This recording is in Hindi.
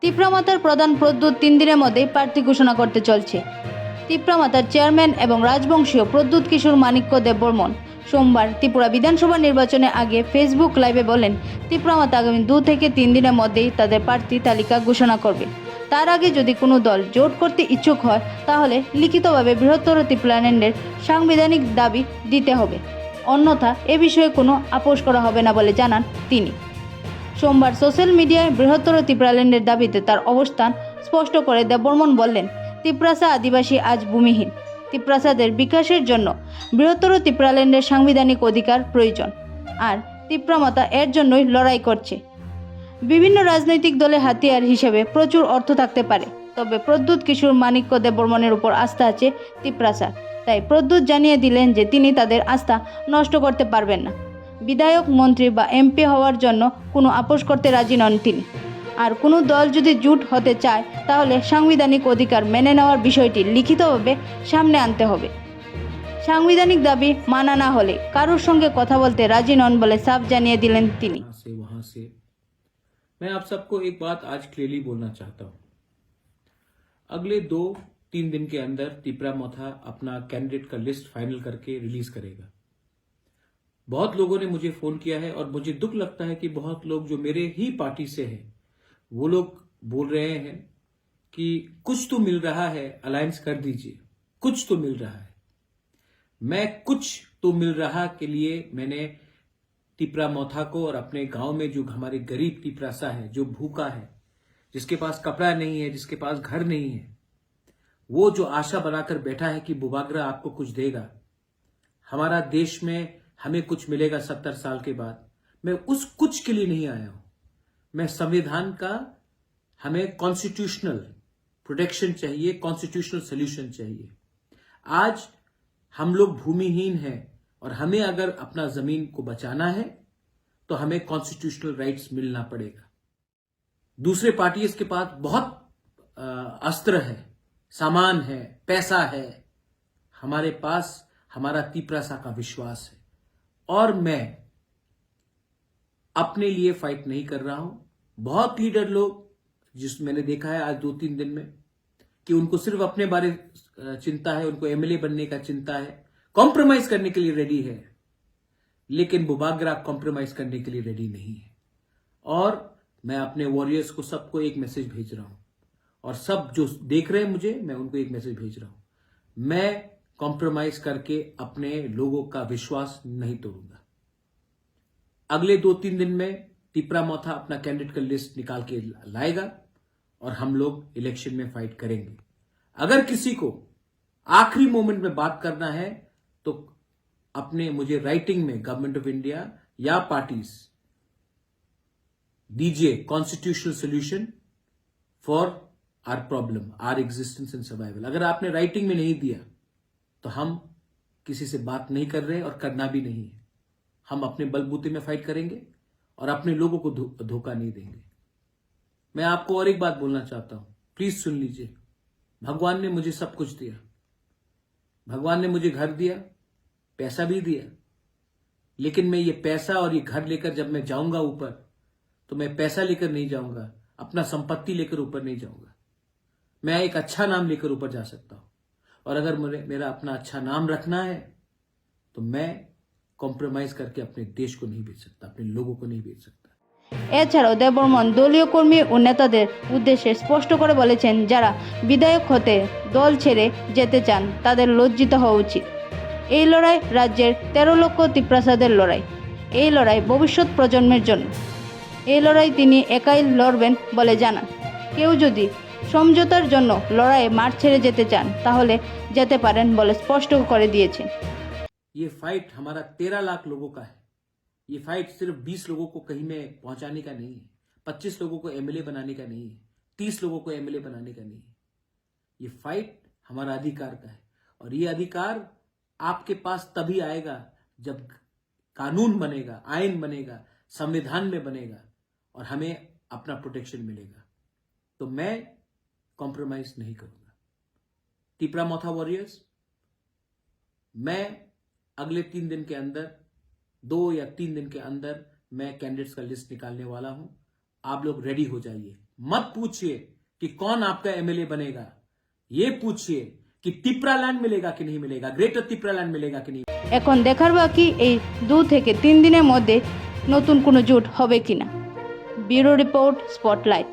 তিপ্রামাতার প্রধান প্রদ্যুৎ 3 দিনের মধ্যেই প্রার্থী ঘোষণা করতে চলছে। তিপ্রামাতার চেয়ারম্যান এবং রাজবংশীয় প্রদ্যুৎ কিশোর মাণিক্য দেববর্মন সোমবার ত্রিপুরা বিধানসভা নির্বাচনের আগে ফেসবুক লাইভে বলেন, তিপ্রামাতা আগামী 2 থেকে 3 দিনের মধ্যেই তাদের প্রার্থী তালিকা ঘোষণা করবে। তার আগে যদি কোনো দল জোট করতে ইচ্ছুক হয় তাহলে লিখিতভাবে বৃহত্তর ত্রিপুরাল্যান্ডের সাংবিধানিক দাবি দিতে হবে, অন্যথা এ বিষয়ে কোনো আপোষ করা হবে না বলে জানান তিনি। সোমবার সোশ্যাল মিডিয়ায় বৃহত্তর ত্রিপুরাল্যান্ডের দাবিতে তার অবস্থান স্পষ্ট করে দেববর্মন বললেন, তিপ্রাসা আদিবাসী আজ ভূমিহীন। তিপ্রাসাদের বিকাশের জন্য বৃহত্তর ত্রিপুরাল্যান্ডের সাংবিধানিক অধিকার প্রয়োজন, আর তিপ্রামাতা এর জন্যই লড়াই করছে। বিভিন্ন রাজনৈতিক দলের হাতিয়ার হিসেবে প্রচুর অর্থ থাকতে পারে, তবে প্রদ্যুৎ কিশোর মাণিক্য দেববর্মনের উপর আস্থা আছে তিপ্রাসার। তাই প্রদ্যুৎ জানিয়ে দিলেন যে তিনি তাদের আস্থা নষ্ট করতে পারবেন না। বিধায়ক, মন্ত্রী বা এমপি হওয়ার জন্য কোনো আপোষ করতে রাজি নন তিনি। আর কোনো দল যদি জোট হতে চায় তাহলে সাংবিধানিক অধিকার মেনে নেওয়ার বিষয়টি লিখিতভাবে সামনে আনতে হবে। সাংবিধানিক দাবি মানা না হলে কারোর সঙ্গে কথা বলতে রাজি নন বলে সাফ জানিয়ে দিলেন তিনি। वहां से मैं आप सबको एक बात आज क्लियरली बोलना चाहता हूं। अगले 2-3 दिन के अंदर तिप्रामाता अपना कैंडिडेट का लिस्ट फाइनल करके रिलीज करेगा। बहुत लोगों ने मुझे फोन किया है और मुझे दुख लगता है कि बहुत लोग जो मेरे ही पार्टी से हैं वो लोग बोल रहे हैं कि कुछ तो मिल रहा है, अलायंस कर दीजिए, कुछ तो मिल रहा है। मैं कुछ तो मिल रहा के लिए मैंने तिप्रामाता को और अपने गांव में जो हमारे गरीब तिप्रासा है, जो भूखा है, जिसके पास कपड़ा नहीं है, जिसके पास घर नहीं है, वो जो आशा बनाकर बैठा है कि बुबागरा आपको कुछ देगा, हमारा देश में हमें कुछ मिलेगा 70 साल के बाद, मैं उस कुछ के लिए नहीं आया हूं। मैं संविधान का, हमें कॉन्स्टिट्यूशनल प्रोटेक्शन चाहिए, कॉन्स्टिट्यूशनल सोल्यूशन चाहिए। आज हम लोग भूमिहीन हैं और हमें अगर अपना जमीन को बचाना है तो हमें कॉन्स्टिट्यूशनल राइट्स मिलना पड़ेगा। दूसरे पार्टीज के पास बहुत अस्त्र है, सामान है, पैसा है, हमारे पास हमारा तिप्रासा का विश्वास है और मैं अपने लिए फाइट नहीं कर रहा हूं। बहुत लीडर लोग जिस मैंने देखा है आज 2-3 दिन में कि उनको सिर्फ अपने बारे चिंता है, उनको एमएलए बनने का चिंता है, कॉम्प्रोमाइज करने के लिए रेडी है, लेकिन बुबागरा कॉम्प्रोमाइज करने के लिए रेडी नहीं है। और मैं अपने वॉरियर्स को सबको एक मैसेज भेज रहा हूं और सब जो देख रहे हैं मुझे, मैं उनको एक मैसेज भेज रहा हूं, मैं कॉम्प्रोमाइज करके अपने लोगों का विश्वास नहीं तोड़ूंगा। अगले 2-3 दिन में तिप्रामाता अपना कैंडिडेट का लिस्ट निकाल के लाएगा और हम लोग इलेक्शन में फाइट करेंगे। अगर किसी को आखिरी मोमेंट में बात करना है तो अपने मुझे राइटिंग में गवर्नमेंट ऑफ इंडिया या पार्टीज दीजिए constitutional solution for our problem, our existence and survival. अगर आपने राइटिंग में नहीं दिया तो हम किसी से बात नहीं कर रहे और करना भी नहीं है। हम अपने बलबूते में फाइट करेंगे और अपने लोगों को धोखा नहीं देंगे। मैं आपको और एक बात बोलना चाहता हूं, प्लीज सुन लीजिए। भगवान ने मुझे सब कुछ दिया, भगवान ने मुझे घर दिया, पैसा भी दिया, लेकिन मैं ये पैसा और ये घर लेकर जब मैं जाऊंगा ऊपर तो मैं पैसा लेकर नहीं जाऊंगा, अपना संपत्ति लेकर ऊपर नहीं जाऊंगा। मैं एक अच्छा नाम लेकर ऊपर जा सकता हूं और अगर मेरा अपना अच्छा नाम रखना है तो मैं कॉम्प्रोमाइज करके अपने देश को नहीं बेच सकता, अपने लोगों को नहीं बेच सकता। এছাড়াও দেববর্মন দলীয় কর্মী ও নেতাদের উদ্দেশ্যে স্পষ্ট করে বলেছেন, যারা বিধায়ক হতে দল ছেড়ে যেতে চান তাদের লজ্জিত হওয়া উচিত। এই লড়াই রাজ্যের 13 লক্ষ তিপ্রাসাদের লড়াই। এই লড়াই ভবিষ্যৎ প্রজন্মের জন্য। এই লড়াই তিনি একাই লড়বেন বলে জানান। কেউ যদি সমঝোতার জন্য লড়াইয়ে মাঠ ছেড়ে যেতে চান তাহলে যেতে পারেন বলে স্পষ্ট করে দিয়েছেন। ये फाइट हमारा 13 लाख लोगों का है। ये फाइट सिर्फ 20 लोगों को कहीं में पहुंचाने का नहीं है, 25 लोगों को एमएलए बनाने का नहीं है, 30 लोगों को एमएलए बनाने का नहीं है। ये फाइट हमारा अधिकार का है और ये अधिकार आपके पास तभी आएगा जब कानून बनेगा, आईन बनेगा, संविधान में बनेगा और हमें अपना प्रोटेक्शन मिलेगा। तो मैं कॉम्प्रोमाइज नहीं करूंगा। तिप्रामाता वॉरियर्स, मैं अगले 3 दिन के अंदर, 2 या 3 दिन के अंदर मैं कैंडिडेट्स का लिस्ट निकालने वाला हूं। आप लोग रेडी हो जाइए, मत पूछिए कि कौन आपका एमएलए बनेगा, ये पूछिए कि तिप्रालैंड मिलेगा कि नहीं मिलेगा, ग्रेटर तिप्रालैंड मिलेगा कि नहीं। এখন দেখার বাকি এই 2 থেকে 3 দিনের মধ্যে নতুন কোনো জোট হবে কিনা। Bureau report, spotlight.